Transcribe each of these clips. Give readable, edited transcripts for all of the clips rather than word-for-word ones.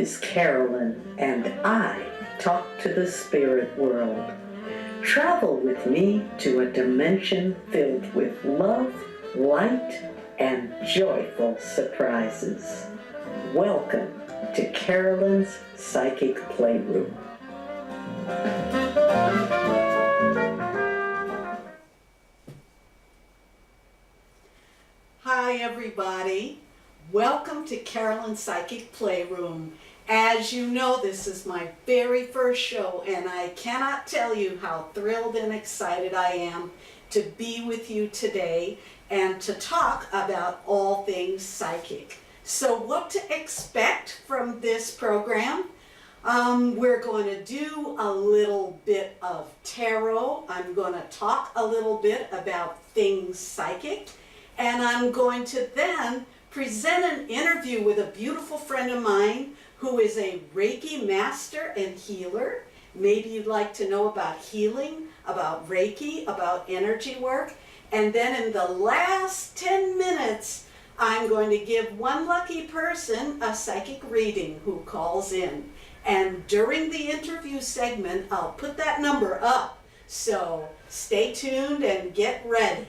is Carolyn, and I talk to the spirit world. Travel with me to a dimension filled with love, light, and joyful surprises. Welcome to Carolyn's Psychic Playroom. Hi everybody, welcome to Carolyn's Psychic Playroom. As you know, this is my very first show and I cannot tell you how thrilled and excited I am to be with you today and to talk about all things psychic. So what to expect from this program? We're going to do a little bit of tarot. I'm going to talk a little bit about things psychic. And I'm going to then present an interview with a beautiful friend of mine who is a Reiki Master and healer. Maybe you'd like to know about healing, about Reiki, about energy work. And then in the last 10 minutes, I'm going to give one lucky person a psychic reading who calls in. And during the interview segment, I'll put that number up. So stay tuned and get ready.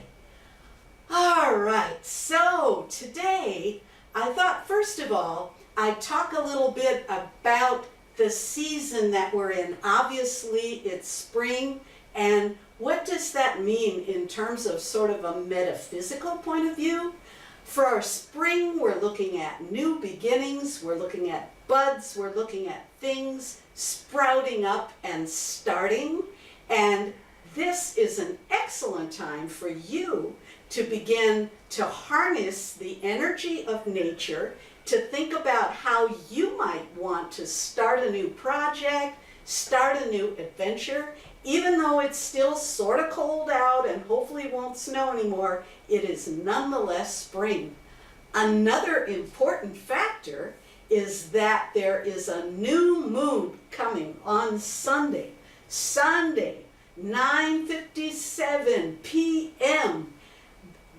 All right, so today I thought first of all I'd talk a little bit about the season that we're in. Obviously it's spring, and what does that mean in terms of sort of a metaphysical point of view? For our spring, we're looking at new beginnings, we're looking at buds, we're looking at things sprouting up and starting, and this is an excellent time for you to begin to harness the energy of nature, to think about how you might want to start a new project, start a new adventure. Even though it's still sort of cold out and hopefully won't snow anymore, it is nonetheless spring. Another important factor is that there is a new moon coming on Sunday. Sunday, 9:57 p.m.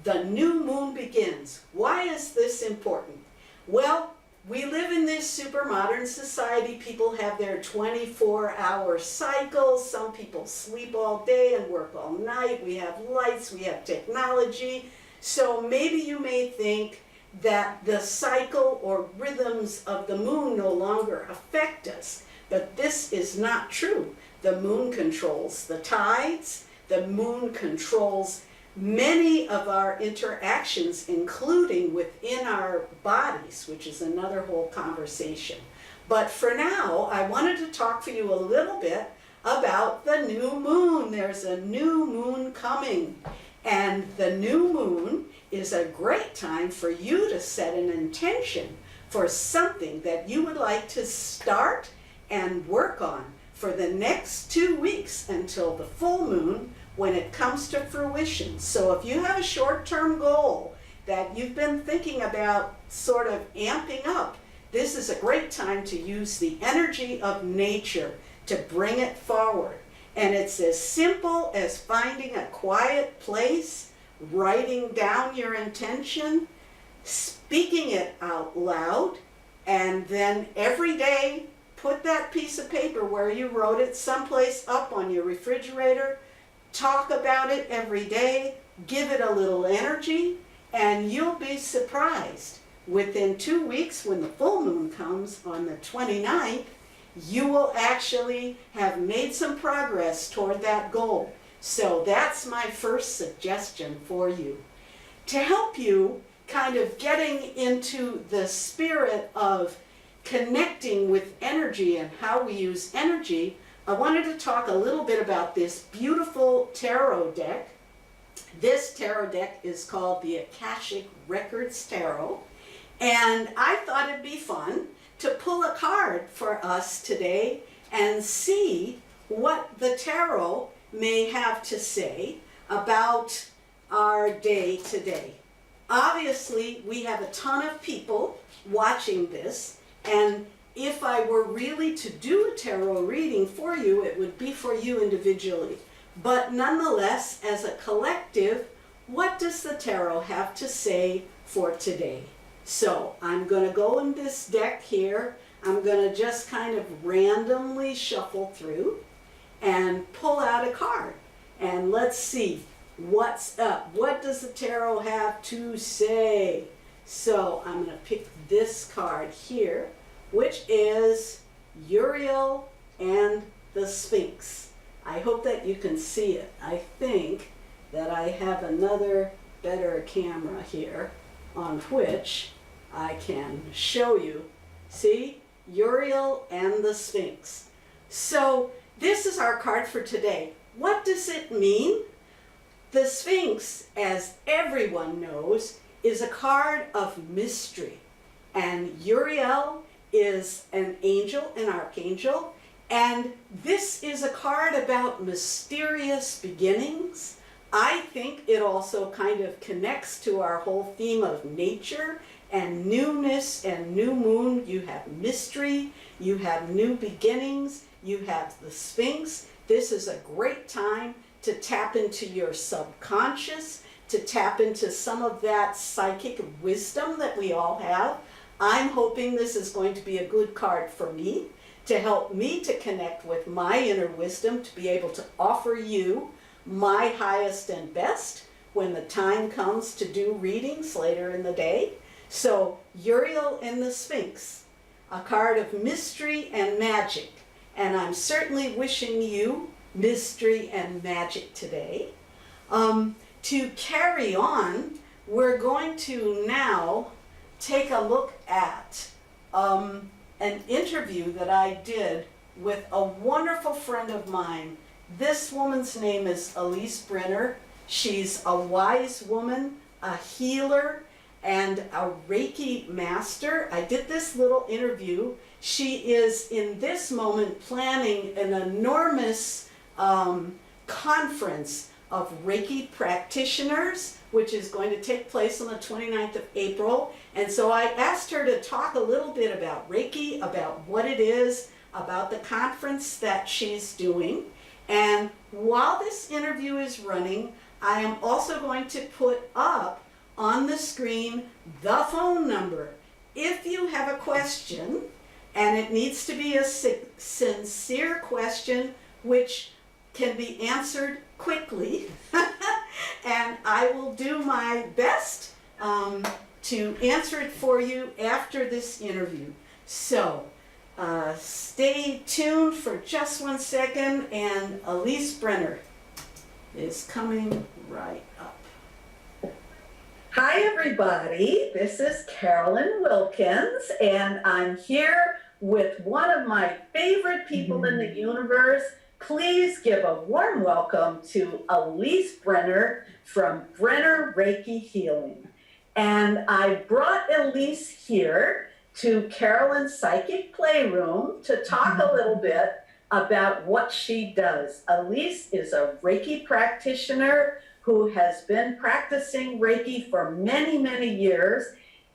The new moon begins. Why is this important? Well, we live in this super modern society. People have their 24-hour cycles. Some people sleep all day and work all night. We have lights, we have technology. So maybe you may think that the cycle or rhythms of the moon no longer affect us. But this is not true. The moon controls the tides. The moon controls many of our interactions, including within our bodies, which is another whole conversation. But for now, I wanted to talk for you a little bit about the new moon. There's a new moon coming, and the new moon is a great time for you to set an intention for something that you would like to start and work on for the next 2 weeks until the full moon, when it comes to fruition. So if you have a short-term goal that you've been thinking about sort of amping up, this is a great time to use the energy of nature to bring it forward. And it's as simple as finding a quiet place, writing down your intention, speaking it out loud, and then every day put that piece of paper where you wrote it someplace up on your refrigerator. Talk about it every day, give it a little energy, and you'll be surprised. Within 2 weeks, when the full moon comes on the 29th, you will actually have made some progress toward that goal. So that's my first suggestion for you. To help you kind of getting into the spirit of connecting with energy and how we use energy, I wanted to talk a little bit about this beautiful tarot deck. This tarot deck is called the Akashic Records Tarot, and I thought it'd be fun to pull a card for us today and see what the tarot may have to say about our day today. Obviously, we have a ton of people watching this, and if I were really to do a tarot reading for you, it would be for you individually. But nonetheless, as a collective, what does the tarot have to say for today? So I'm going to go in this deck here. I'm going to just kind of randomly shuffle through and pull out a card. And let's see what's up. What does the tarot have to say? So I'm going to pick this card here, which is Uriel and the Sphinx. I hope that you can see it. I think that I have another better camera here on which I can show you. See? Uriel and the Sphinx. So this is our card for today. What does it mean? The Sphinx, as everyone knows, is a card of mystery. And Uriel is an angel, an archangel. And this is a card about mysterious beginnings. I think it also kind of connects to our whole theme of nature and newness and new moon. You have mystery, you have new beginnings, you have the Sphinx. This is a great time to tap into your subconscious, to tap into some of that psychic wisdom that we all have. I'm hoping this is going to be a good card for me, to help me to connect with my inner wisdom, to be able to offer you my highest and best when the time comes to do readings later in the day. So Uriel and the Sphinx, a card of mystery and magic. And I'm certainly wishing you mystery and magic today. To carry on, we're going to now take a look at an interview that I did with a wonderful friend of mine. This woman's name is Elise Brenner. She's a wise woman, a healer, and a Reiki master. I did this little interview. She is in this moment planning an enormous conference of Reiki practitioners, which is going to take place on the 29th of April. And so I asked her to talk a little bit about Reiki, about what it is, about the conference that she's doing. And while this interview is running, I am also going to put up on the screen the phone number. If you have a question, and it needs to be a sincere question, which can be answered quickly, and I will do my best to answer it for you after this interview. So stay tuned for just 1 second, and Elise Brenner is coming right up. Hi everybody, this is Carolyn Wilkins, and I'm here with one of my favorite people in the universe. Please give a warm welcome to Elise Brenner from Brenner Reiki Healing. And I brought Elise here to Carolyn's Psychic Playroom to talk a little bit about what she does. Elise is a Reiki practitioner who has been practicing Reiki for many, many years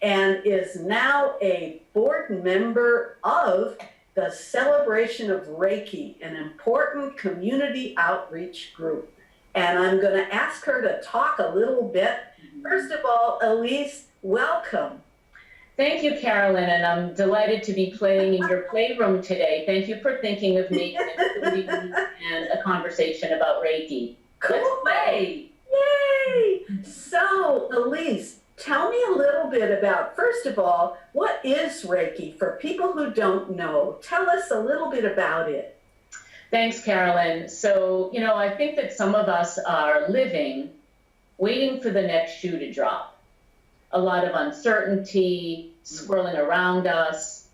and is now a board member of the Celebration of Reiki, an important community outreach group. And I'm going to ask her to talk a little bit. First of all, Elise, welcome. Thank you, Carolyn, and I'm delighted to be playing in your playroom today. Thank you for thinking of me and a conversation about Reiki. Cool. Let's play. Yay! So, Elise, tell me a little bit about, first of all, what is Reiki? For people who don't know, tell us a little bit about it. Thanks, Carolyn. So, I think that some of us are living, waiting for the next shoe to drop. A lot of uncertainty swirling around us.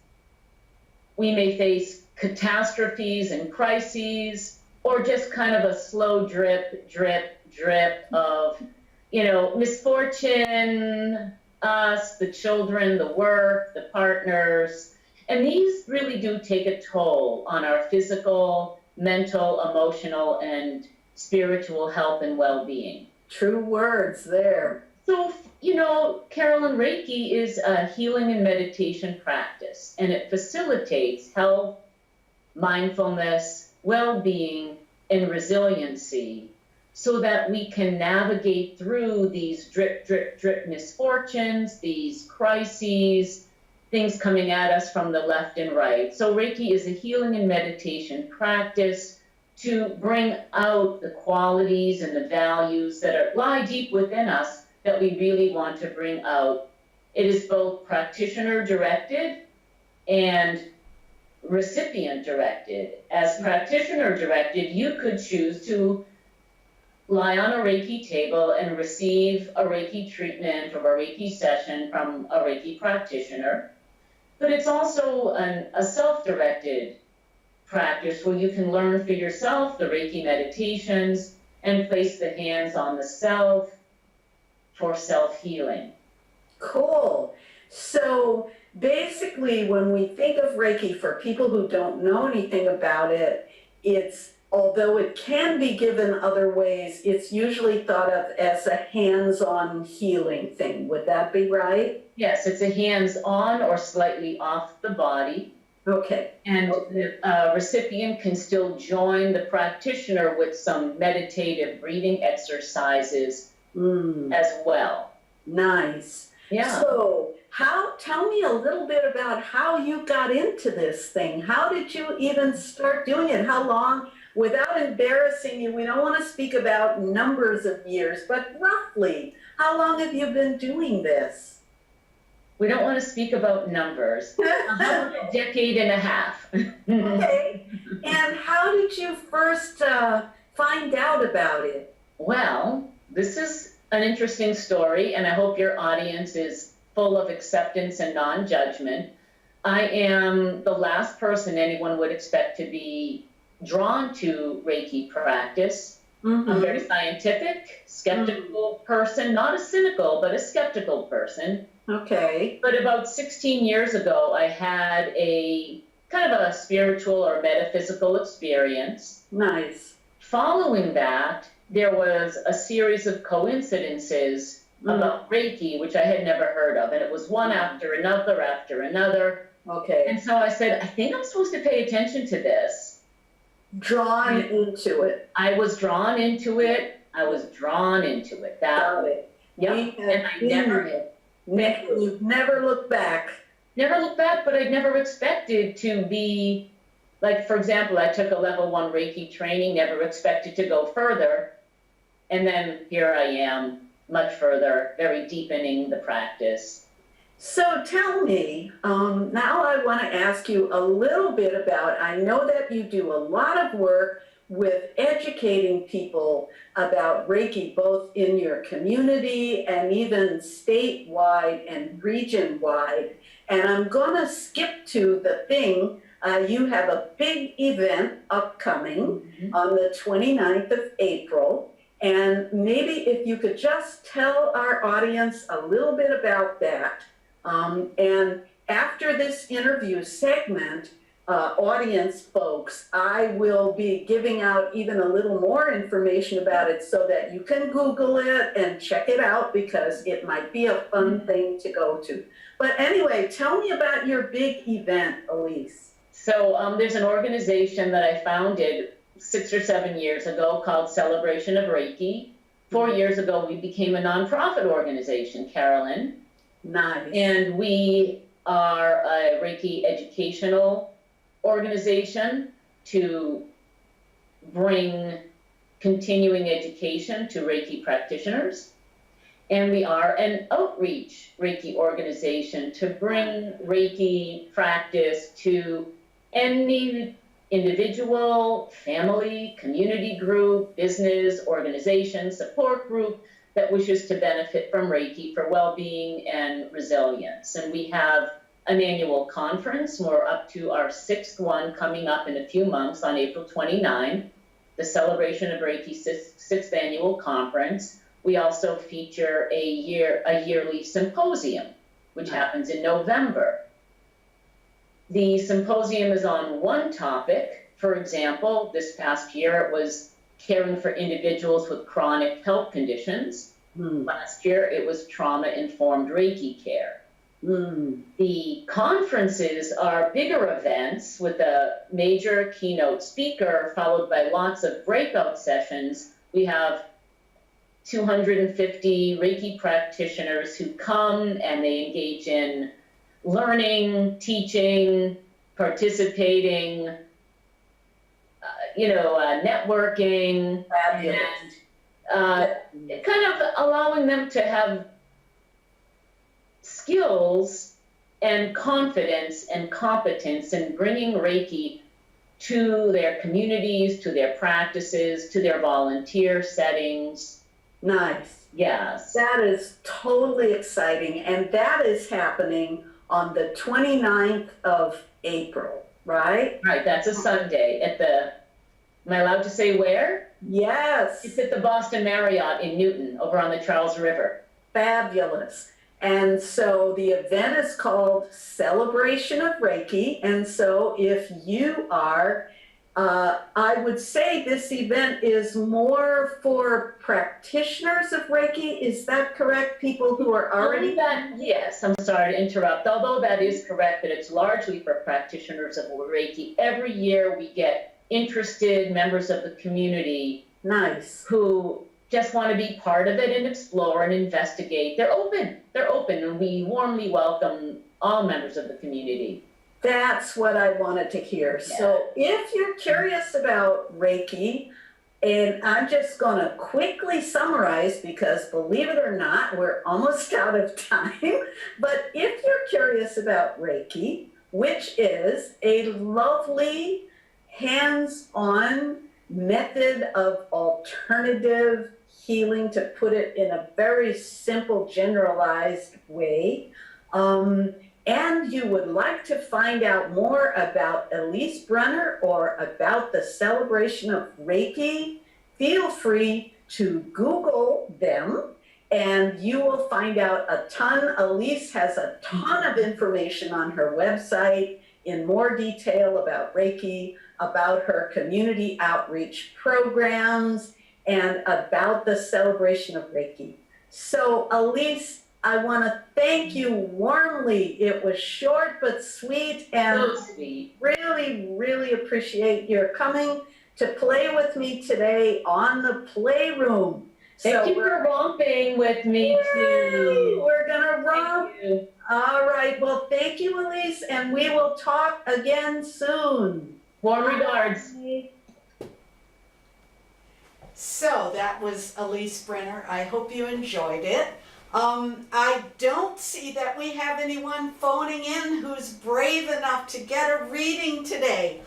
We may face catastrophes and crises, or just kind of a slow drip, drip, drip of, misfortune, us, the children, the work, the partners. And these really do take a toll on our physical, mental, emotional, and spiritual health and well-being. True words there. So, Carolyn, Reiki is a healing and meditation practice, and it facilitates health, mindfulness, well-being, and resiliency so that we can navigate through these drip, drip, drip misfortunes, these crises, things coming at us from the left and right. So Reiki is a healing and meditation practice to bring out the qualities and the values that lie deep within us that we really want to bring out. It is both practitioner directed and recipient directed. As practitioner directed, you could choose to lie on a Reiki table and receive a Reiki treatment or a Reiki session from a Reiki practitioner. But it's also a self-directed practice where you can learn for yourself the Reiki meditations and place the hands on the self for self-healing. Cool. So basically, when we think of Reiki, for people who don't know anything about it, it's, although it can be given other ways, it's usually thought of as a hands-on healing thing. Would that be right? Yes, it's a hands-on or slightly off the body. Okay. And the recipient can still join the practitioner with some meditative breathing exercises as well. Nice. Yeah. So tell me a little bit about how you got into this thing. How did you even start doing it? How long? Without embarrassing you, we don't want to speak about numbers of years, but roughly, how long have you been doing this? We don't want to speak about numbers. About a decade and a half. Okay. And how did you first find out about it? Well, this is an interesting story, and I hope your audience is full of acceptance and non-judgment. I am the last person anyone would expect to be drawn to Reiki practice. I'm a very scientific, skeptical person, not a cynical, but a skeptical person. Okay. But about 16 years ago, I had a kind of a spiritual or metaphysical experience. Nice. Following that, there was a series of coincidences about Reiki, which I had never heard of. And it was one after another after another. Okay. And so I said, I think I'm supposed to pay attention to this. Drawn into it. I was drawn into it. Got it. Yep. And I You've never looked back. Never looked back, but I'd never expected to be, like, for example, I took a level 1 Reiki training, never expected to go further. And then here I am, much further, very deepening the practice. So tell me, now I want to ask you a little bit about, I know that you do a lot of work with educating people about Reiki, both in your community and even statewide and region-wide. And I'm going to skip to the thing, you have a big event upcoming on the 29th of April. And maybe if you could just tell our audience a little bit about that. And after this interview segment, audience folks, I will be giving out even a little more information about it so that you can Google it and check it out because it might be a fun thing to go to. But anyway, tell me about your big event, Elise. So there's an organization that I founded 6 or 7 years ago called Celebration of Reiki. 4 years ago, we became a nonprofit organization, Carolyn. Nice. And we are a Reiki educational organization to bring continuing education to Reiki practitioners. And we are an outreach Reiki organization to bring Reiki practice to any individual, family, community group, business, organization, support group that wishes to benefit from Reiki for well-being and resilience. And we have an annual conference. We're up to our 6th one coming up in a few months on April 29, the Celebration of Reiki 6th Annual Conference. We also feature a yearly symposium, which happens in November. The symposium is on one topic. For example, this past year it was caring for individuals with chronic health conditions. Last year it was trauma-informed Reiki care. The conferences are bigger events with a major keynote speaker followed by lots of breakout sessions. We have 250 Reiki practitioners who come and they engage in learning, teaching, participating, networking, Fabulous. and kind of allowing them to have skills and confidence and competence in bringing Reiki to their communities, to their practices, to their volunteer settings. Nice. Yes. That is totally exciting, and that is happening on the 29th of April, right? Right, that's a Sunday at the, am I allowed to say where? Yes. It's at the Boston Marriott in Newton, over on the Charles River. Fabulous. And so the event is called Celebration of Reiki. And so if you are, I would say this event is more for practitioners of Reiki. Is that correct? People who are already? Yes, I'm sorry to interrupt. Although that is correct, that it's largely for practitioners of Reiki. Every year we get interested members of the community. Nice. Who just want to be part of it and explore and investigate. They're open, and we warmly welcome all members of the community. That's what I wanted to hear. Yeah. So if you're curious about Reiki, and I'm just going to quickly summarize because believe it or not, we're almost out of time. But if you're curious about Reiki, which is a lovely hands-on method of alternative healing, to put it in a very simple, generalized way, and you would like to find out more about Elise Brenner or about the celebration of Reiki, feel free to Google them and you will find out a ton. Elise has a ton of information on her website in more detail about Reiki, about her community outreach programs, and about the celebration of Reiki. So Elise, I want to thank you warmly. It was short but sweet, and So sweet. really, really appreciate your coming to play with me today on the Playroom. Thank you for romping with me too. We're gonna romp. Thank you. All right, well, thank you, Elise, and we will talk again soon. Warm regards. So that was Elise Brenner. I hope you enjoyed it. I don't see that we have anyone phoning in who's brave enough to get a reading today.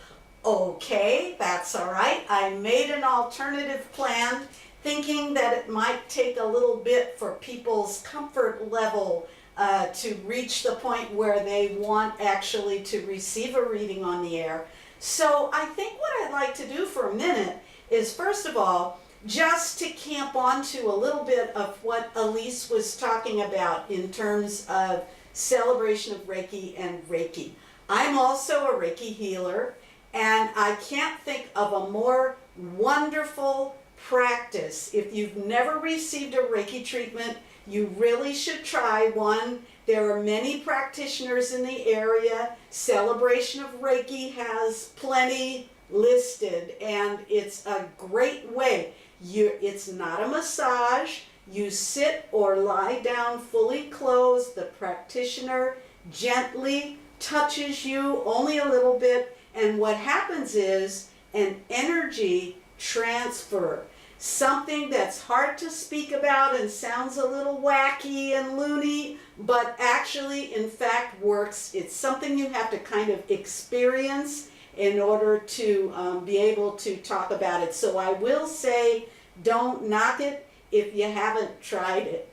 Okay, that's all right. I made an alternative plan thinking that it might take a little bit for people's comfort level to reach the point where they want actually to receive a reading on the air. So I think what I'd like to do for a minute is, first of all, just to camp onto a little bit of what Elise was talking about in terms of celebration of Reiki and Reiki. I'm also a Reiki healer, and I can't think of a more wonderful practice. If you've never received a Reiki treatment, you really should try one. There are many practitioners in the area. Celebration of Reiki has plenty listed, and it's a great way. It's not a massage. You sit or lie down fully closed. The practitioner gently touches you only a little bit, and what happens is an energy transfer. Something that's hard to speak about and sounds a little wacky and loony, but actually, in fact, works. It's something you have to kind of experience in order to be able to talk about it. So I will say, don't knock it if you haven't tried it.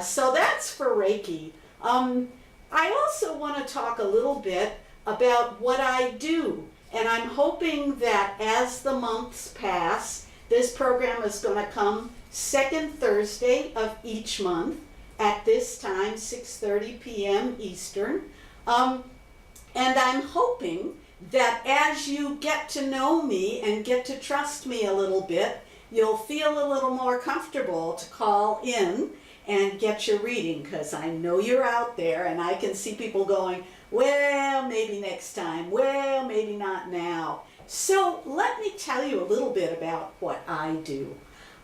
So that's for Reiki. I also want to talk a little bit about what I do. And I'm hoping that as the months pass, this program is going to come second Thursday of each month at this time, 6:30 p.m. Eastern. And I'm hoping that as you get to know me and get to trust me a little bit, you'll feel a little more comfortable to call in and get your reading, because I know you're out there and I can see people going, well, maybe next time, well, maybe not now. So let me tell you a little bit about what I do.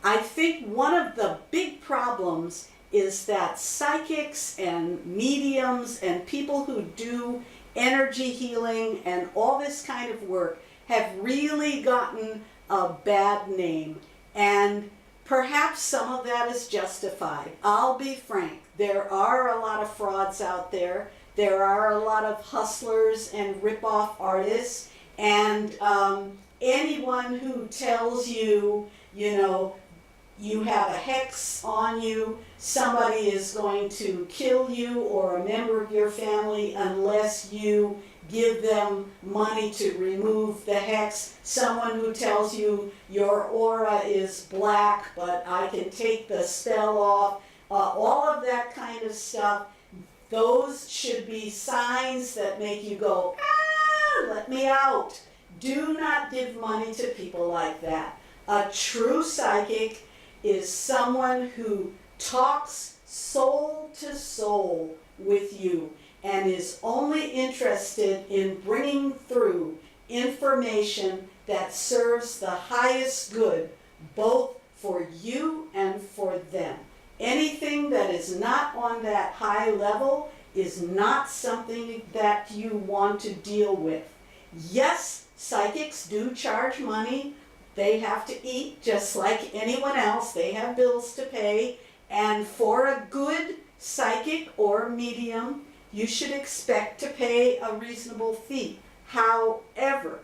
I think one of the big problems is that psychics and mediums and people who do energy healing and all this kind of work have really gotten a bad name. And perhaps some of that is justified. I'll be frank, there are a lot of frauds out there. There are a lot of hustlers and rip-off artists, and anyone who tells you, you know, you have a hex on you, somebody is going to kill you or a member of your family unless you give them money to remove the hex, someone who tells you your aura is black but I can take the spell off, all of that kind of stuff, those should be signs that make you go, ah, let me out. Do not give money to people like that. A true psychic is someone who talks soul to soul with you and is only interested in bringing through information that serves the highest good, both for you and for them. Anything that is not on that high level is not something that you want to deal with. Yes, psychics do charge money. They have to eat just like anyone else. They have bills to pay. And for a good psychic or medium, you should expect to pay a reasonable fee. However,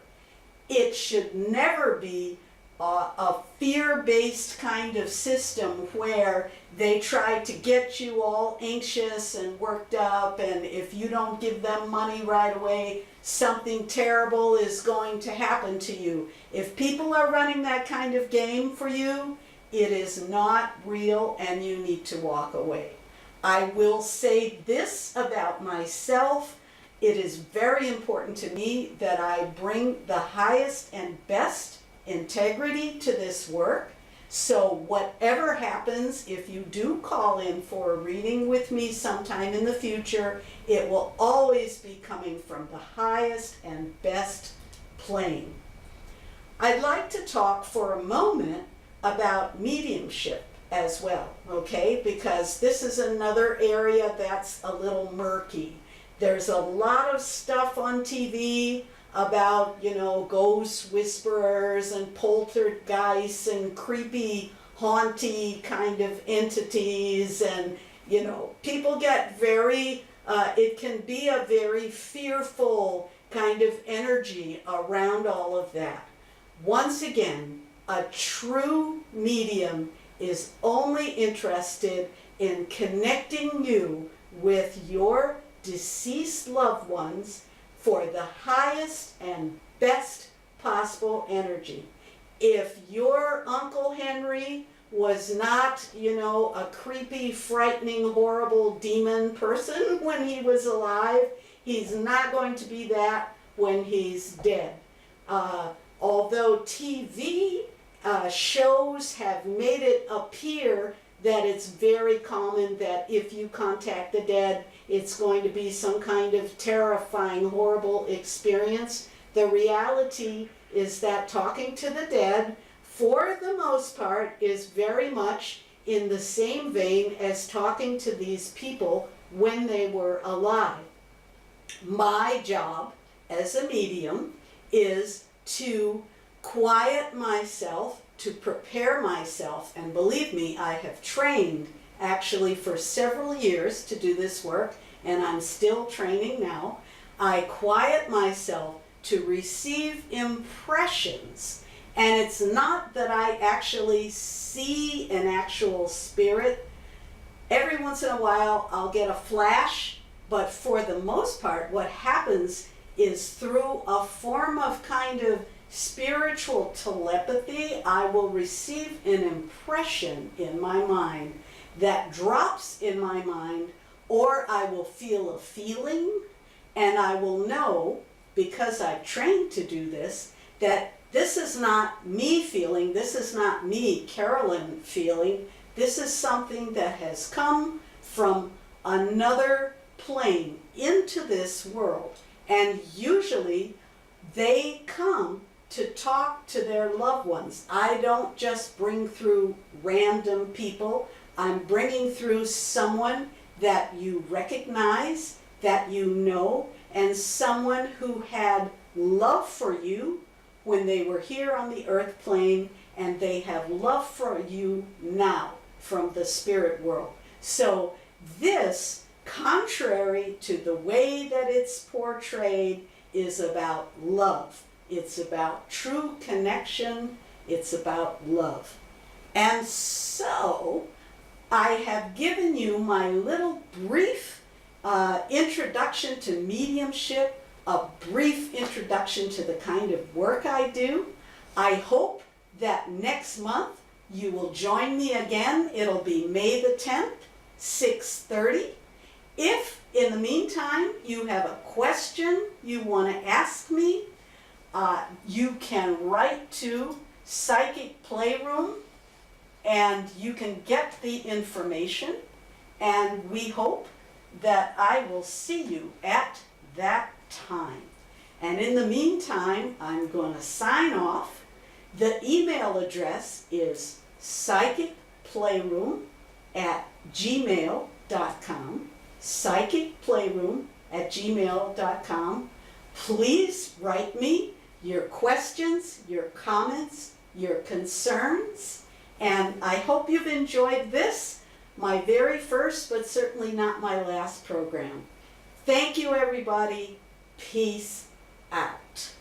it should never be a fear-based kind of system where they try to get you all anxious and worked up, and if you don't give them money right away, something terrible is going to happen to you. If people are running that kind of game for you, it is not real and you need to walk away. I will say this about myself. It is very important to me that I bring the highest and best integrity to this work. So whatever happens, if you do call in for a reading with me sometime in the future, it will always be coming from the highest and best plane. I'd like to talk for a moment about mediumship as well, okay? Because this is another area that's a little murky. There's a lot of stuff on TV about, you know, ghost whisperers and poltergeists and creepy, haunty kind of entities, and, you know, people get very, it can be a very fearful kind of energy around all of that. Once again, a true medium is only interested in connecting you with your deceased loved ones for the highest and best possible energy. If your Uncle Henry was not, you know, a creepy, frightening, horrible demon person when he was alive, he's not going to be that when he's dead. Although TV shows have made it appear that it's very common that if you contact the dead, it's going to be some kind of terrifying, horrible experience. The reality is that talking to the dead, for the most part, is very much in the same vein as talking to these people when they were alive. My job as a medium is to quiet myself, to prepare myself, and believe me, I have trained actually for several years to do this work, and I'm still training now. I quiet myself to receive impressions, and it's not that I actually see an actual spirit. Every once in a while I'll get a flash, but for the most part what happens is through a form of kind of spiritual telepathy, I will receive an impression in my mind that drops in my mind, or I will feel a feeling, and I will know, because I've trained to do this, that this is not me feeling, this is not me, Carolyn, feeling, this is something that has come from another plane into this world. And usually they come to talk to their loved ones. I don't just bring through random people. I'm bringing through someone that you recognize, that you know, and someone who had love for you when they were here on the earth plane, and they have love for you now from the spirit world. So this, contrary to the way that it's portrayed, is about love. It's about true connection. It's about love. And so I have given you my little brief introduction to mediumship, a brief introduction to the kind of work I do. I hope that next month you will join me again. It'll be May the 10th, 6:30. If in the meantime you have a question you want to ask me, you can write to Psychic Playroom and you can get the information, and we hope that I will see you at that time. And in the meantime, I'm going to sign off. The email address is psychicplayroom@gmail.com. psychicplayroom@gmail.com. Please write me your questions, your comments, your concerns, and I hope you've enjoyed this, my very first but certainly not my last program. Thank you, everybody. Peace out.